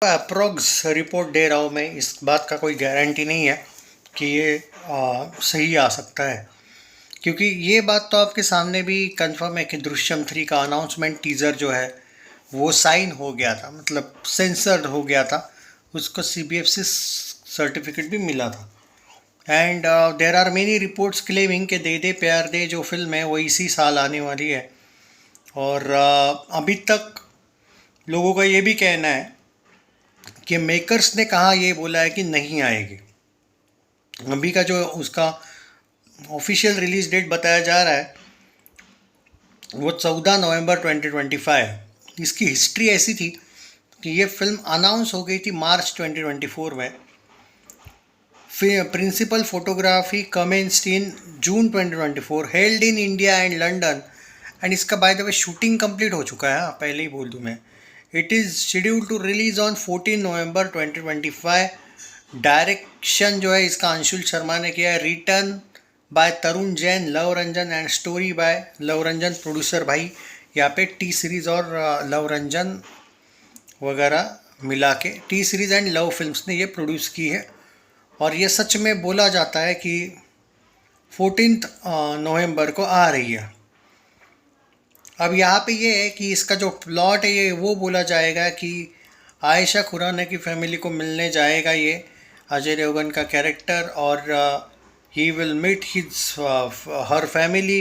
Approx report दे रहा हूँ मैं। इस बात का कोई गारंटी नहीं है कि ये सही आ सकता है, क्योंकि ये बात तो आपके सामने भी कंफर्म है कि दृश्यम 3 का अनाउंसमेंट टीज़र जो है वो साइन हो गया था, मतलब सेंसर्ड हो गया था। उसको CBFC सर्टिफिकेट भी मिला था। And there are many reports claiming कि दे दे प्यार दे जो फिल्म है वो इसी साल आने वाली है। और अभी तक लोगों का ये भी कहना है कि मेकर्स ने कहा, ये बोला है कि नहीं आएगी। अभी का जो उसका ऑफिशियल रिलीज डेट बताया जा रहा है वो 14 नवंबर 2025 है। इसकी हिस्ट्री ऐसी थी कि ये फिल्म अनाउंस हो गई थी मार्च 2024 में। फिर principal photography commenced in June 2024, held in India and London. And इसका by the way shooting complete हो चुका है, पहले ही बोल दूँ मैं। It is scheduled to release on 14 November 2025। Direction जो है इसका अंशुल शर्मा ने किया है। Written by Tarun Jain, Luv Ranjan and story by Luv Ranjan. Producer भाई यहाँ पे टी सीरीज़ और लव रंजन वगैरह मिला के T series and love films ने ये प्रोड्यूस की है। और ये सच में बोला जाता है कि 14 नवंबर को आ रही है। अब यहाँ पे ये है कि इसका जो प्लॉट है ये वो बोला जाएगा कि आयशा खुराना की फैमिली को मिलने जाएगा ये अजय देवगन का कैरेक्टर, और he will meet his her family.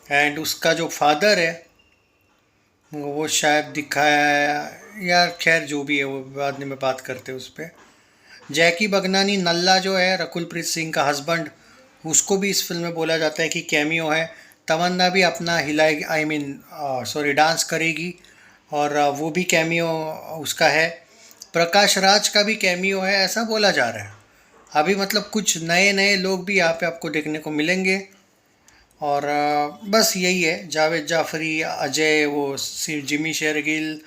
And उसका जो फादर है वो शायद दिखाया है, यार खैर जो भी है वो बाद में बात करते हैं उस पर। जैकी बगनानी नल्ला जो है रकुलप्रीत सिंह का हस्बैंड, उसको भी इस फिल्म में बोला जाता है कि कैमियो है। तमन्ना भी अपना हिलाएगी, आई मीन सॉरी डांस करेगी, और वो भी कैमियो उसका है। प्रकाश राज का भी कैमियो है, ऐसा बोला जा रहा है। अभी मतलब कुछ नए नए लोग भी यहाँ पे आपको देखने को मिलेंगे। और बस यही है, जावेद जाफरी, अजय, वो जिमी शेरगिल,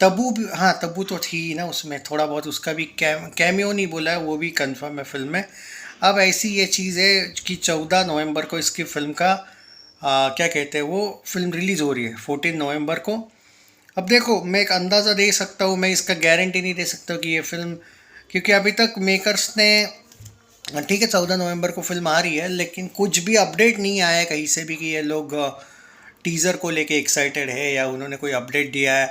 तब्बू भी, हाँ तब्बू तो थी ही ना उसमें, थोड़ा बहुत उसका भी कैमियो नहीं बोला है, वो भी कंफर्म है फिल्म में। अब ऐसी ये चीज़ है कि 14 नवंबर को इसकी फिल्म का क्या कहते हैं वो फिल्म रिलीज़ हो रही है 14 नवंबर को। अब देखो, मैं एक अंदाज़ा दे सकता हूँ, मैं इसका गारंटी नहीं दे सकता कि ये फिल्म, क्योंकि अभी तक मेकर्स ने, ठीक है 14 नवंबर को फिल्म आ रही है, लेकिन कुछ भी अपडेट नहीं आया है कहीं से भी कि ये लोग टीज़र को लेके एक्साइटेड है या उन्होंने कोई अपडेट दिया है।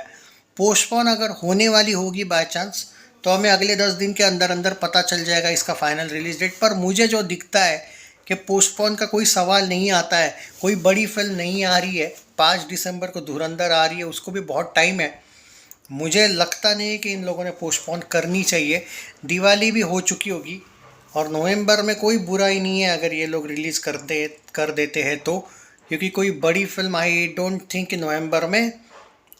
पोस्टपोन अगर होने वाली होगी बाय चांस, तो हमें अगले 10 दिन के अंदर अंदर पता चल जाएगा इसका फाइनल रिलीज डेट। पर मुझे जो दिखता है कि पोस्टपोन का कोई सवाल नहीं आता है। कोई बड़ी फिल्म नहीं आ रही है, 5 दिसंबर को धुरंधर आ रही है, उसको भी बहुत टाइम है। मुझे लगता नहीं है कि इन लोगों ने पोस्टपोन करनी चाहिए। दिवाली भी हो चुकी होगी, और नवंबर में कोई बुरा ही नहीं है अगर ये लोग रिलीज़ कर देते हैं तो, क्योंकि कोई बड़ी फिल्म आई डोंट थिंक कि नवंबर में,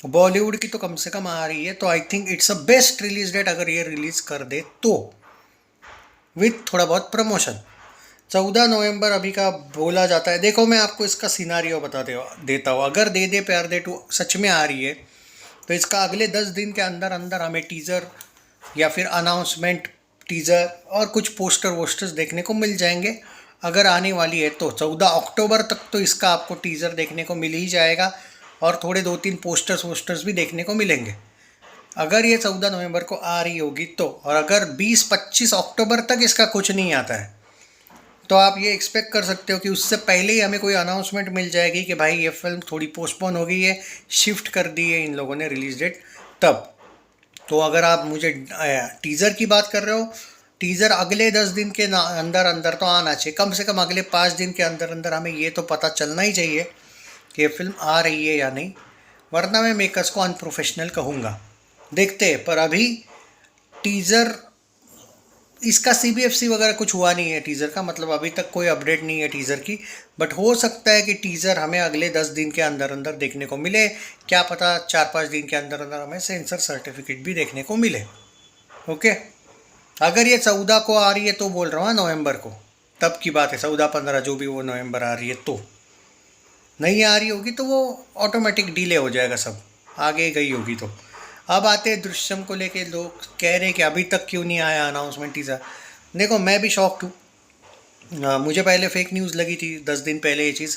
बॉलीवुड की तो कम से कम आ रही है, तो I think it's a best release date अगर ये रिलीज़ कर दे तो, विथ थोड़ा बहुत प्रमोशन। 14 नवंबर अभी का बोला जाता है। देखो मैं आपको इसका सिनारियो देता हूँ। अगर दे दे प्यार दे टू सच में आ रही है तो इसका अगले 10 दिन के अंदर अंदर हमें टीज़र या फिर अनाउंसमेंट, टीज़र और कुछ पोस्टर वोस्टर्स देखने को मिल जाएंगे। अगर आने वाली है तो 14 अक्टूबर तक तो इसका आपको टीज़र देखने को मिल ही जाएगा, और थोड़े 2-3 पोस्टर्स वोस्टर्स भी देखने को मिलेंगे अगर ये 14 नवंबर को आ रही होगी तो। और अगर 20-25 अक्टूबर तक इसका कुछ नहीं आता है तो आप ये एक्सपेक्ट कर सकते हो कि उससे पहले ही हमें कोई अनाउंसमेंट मिल जाएगी कि भाई ये फिल्म थोड़ी पोस्टपोन हो गई है, शिफ्ट कर दी है इन लोगों ने रिलीज डेट तब। तो अगर आप मुझे टीज़र की बात कर रहे हो, टीज़र अगले 10 दिन के अंदर अंदर तो आना चाहिए, कम से कम अगले 5 दिन के अंदर अंदर हमें ये तो पता चलना ही चाहिए कि ये फिल्म आ रही है या नहीं, वरना मैं मेकर्स को अनप्रोफेशनल कहूँगा। देखते हैं, पर अभी टीज़र इसका CBFC वगैरह कुछ हुआ नहीं है टीज़र का, मतलब अभी तक कोई अपडेट नहीं है टीज़र की। बट हो सकता है कि टीज़र हमें अगले 10 दिन के अंदर अंदर देखने को मिले, क्या पता 4-5 दिन के अंदर अंदर हमें सेंसर सर्टिफिकेट भी देखने को मिले। ओके, अगर ये 14 को आ रही है तो बोल रहा हूँ नवंबर को, तब की बात है, 14-15 जो भी वो नवंबर आ रही है तो। नहीं आ रही होगी तो वो ऑटोमेटिक डिले हो जाएगा, सब आगे गई होगी तो। अब आते हैं दृश्यम को लेके, लोग कह रहे हैं कि अभी तक क्यों नहीं आया अनाउंसमेंट टीज़र। देखो मैं भी शॉक्ड हूँ। मुझे पहले फेक न्यूज़ लगी थी 10 दिन पहले ये चीज़,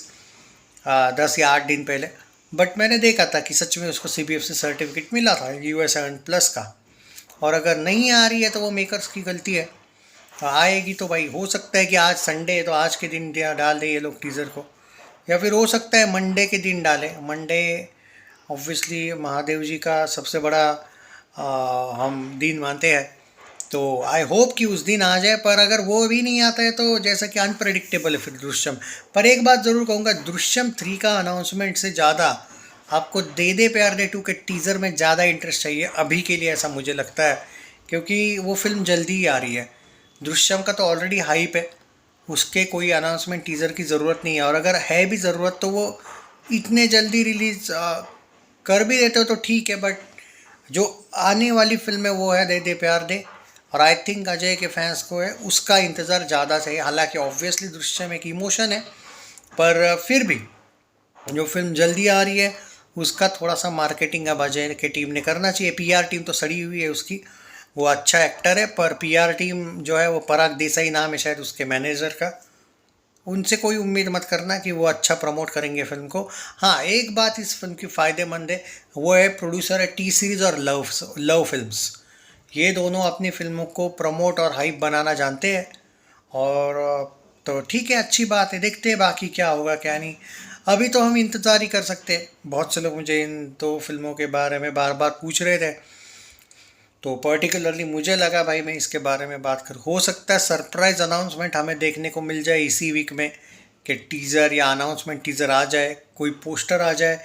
10 या 8 दिन पहले। बट मैंने देखा था कि सच में उसको CBFC सर्टिफिकेट मिला था US 7+ का। और अगर नहीं आ रही है तो वो मेकर्स की गलती है। तो आएगी तो भाई हो सकता है कि आज संडे है तो आज के दिन डाल दे ये लोग टीज़र को, या फिर हो सकता है मंडे के दिन डालें। मंडे ऑब्वियसली महादेव जी का सबसे बड़ा हम दिन मानते हैं, तो आई होप कि उस दिन आ जाए। पर अगर वो भी नहीं आता है तो जैसा कि अनप्रेडिक्टेबल है फिर दृश्यम। पर एक बात ज़रूर कहूँगा, दृश्यम 3 का अनाउंसमेंट से ज़्यादा आपको दे दे प्यार दे 2 के टीज़र में ज़्यादा इंटरेस्ट चाहिए अभी के लिए, ऐसा मुझे लगता है, क्योंकि वो फिल्म जल्दी ही आ रही है। दृश्यम का तो ऑलरेडी हाइप है, उसके कोई अनाउंसमेंट टीज़र की ज़रूरत नहीं है। और अगर है भी ज़रूरत तो वो इतने जल्दी रिलीज़ कर भी देते हो तो ठीक है, बट जो आने वाली फिल्म है वो है दे दे प्यार दे। और आई थिंक अजय के फैंस को है उसका इंतज़ार ज़्यादा चाहिए। हालांकि ऑब्वियसली दृश्यम एक इमोशन है, पर फिर भी जो फिल्म जल्दी आ रही है उसका थोड़ा सा मार्केटिंग अब अजय के टीम ने करना चाहिए। पीआर टीम तो सड़ी हुई है उसकी, वो अच्छा एक्टर है, पर पीआर टीम जो है वो पराग देसाई नाम है शायद उसके मैनेजर का, उनसे कोई उम्मीद मत करना कि वो अच्छा प्रमोट करेंगे फिल्म को। हाँ, एक बात इस फिल्म की फ़ायदेमंद है, वो है प्रोड्यूसर है टी सीरीज़ और लव फिल्म्स। ये दोनों अपनी फिल्मों को प्रमोट और हाइप बनाना जानते हैं। और तो ठीक है, अच्छी बात है, देखते हैं बाकी क्या होगा क्या नहीं। अभी तो हम इंतज़ार ही कर सकते हैं। बहुत से लोग मुझे इन 2 फिल्मों के बारे में बार बार पूछ रहे थे, तो पर्टिकुलरली मुझे लगा भाई मैं इसके बारे में बात करूँ। हो सकता है सरप्राइज़ अनाउंसमेंट हमें देखने को मिल जाए इसी वीक में, कि टीज़र या अनाउंसमेंट टीज़र आ जाए, कोई पोस्टर आ जाए,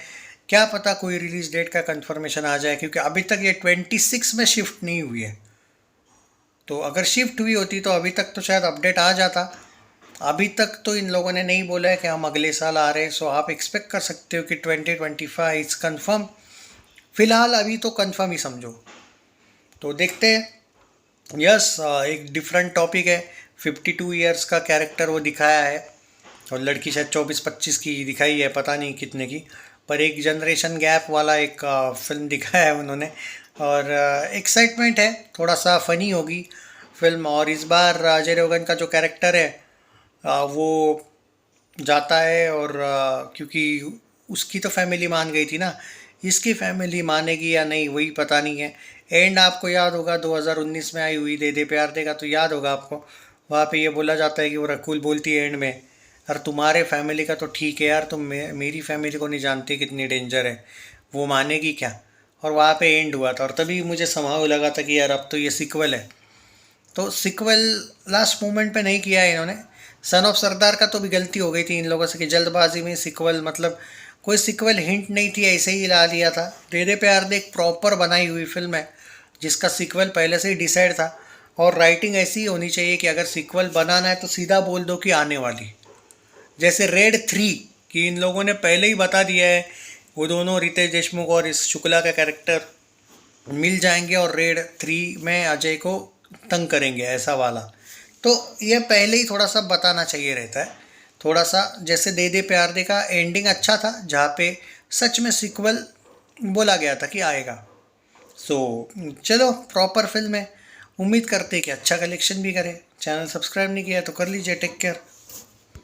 क्या पता कोई रिलीज़ डेट का कंफर्मेशन आ जाए, क्योंकि अभी तक ये 26 में शिफ्ट नहीं हुई है। तो अगर शिफ्ट हुई होती तो अभी तक तो शायद अपडेट आ जाता। अभी तक तो इन लोगों ने नहीं बोला है कि हम अगले साल आ रहे हैं, सो आप एक्सपेक्ट कर सकते हो कि 2025 इज़ कन्फर्म। फ़िलहाल अभी तो कन्फर्म ही समझो। तो देखते हैं। यस, एक डिफरेंट टॉपिक है। 52 ईयर्स का कैरेक्टर वो दिखाया है, और लड़की शायद 24-25 की दिखाई है, पता नहीं कितने की, पर एक जनरेशन गैप वाला एक फिल्म दिखाया है उन्होंने। और एक्साइटमेंट है, थोड़ा सा फ़नी होगी फिल्म। और इस बार अजय देवगन का जो कैरेक्टर है वो जाता है, और क्योंकि उसकी तो फैमिली मान गई थी ना, इसकी फैमिली मानेगी या नहीं वही पता नहीं है। एंड आपको याद होगा 2019 में आई हुई दे दे प्यार देगा, तो याद होगा आपको, वहाँ पे ये बोला जाता है कि वो रकुल बोलती है एंड में, यार तुम्हारे फैमिली का तो ठीक है यार, तुम मेरी फैमिली को नहीं जानती कितनी डेंजर है, वो मानेगी क्या। और वहाँ पे एंड हुआ था, और तभी मुझे समाव लगा था कि यार अब तो ये सिक्वल है। तो सिक्वल लास्ट मोमेंट पे नहीं किया है इन्होंने। सन ऑफ सरदार का तो भी गलती हो गई थी इन लोगों से कि जल्दबाजी में सिक्वल, मतलब कोई सिक्वल हिंट नहीं थी, ऐसे ही ला लिया था। दे दे प्यार दे एक प्रॉपर बनाई हुई फिल्म है जिसका सिक्वल पहले से ही डिसाइड था। और राइटिंग ऐसी ही होनी चाहिए कि अगर सिक्वल बनाना है तो सीधा बोल दो कि आने वाली। जैसे रेड 3 कि इन लोगों ने पहले ही बता दिया है, वो दोनों रितेश देशमुख और इस शुक्ला का कैरेक्टर मिल जाएंगे और रेड 3 में अजय को तंग करेंगे, ऐसा वाला। तो ये पहले ही थोड़ा सा बताना चाहिए रहता है, थोड़ा सा। जैसे दे दे प्यार दे का एंडिंग अच्छा था, जहाँ पे सच में सिक्वल बोला गया था कि आएगा। सो चलो, प्रॉपर फिल्म है, उम्मीद करते हैं कि अच्छा कलेक्शन भी करे। चैनल सब्सक्राइब नहीं किया तो कर लीजिए। Take care.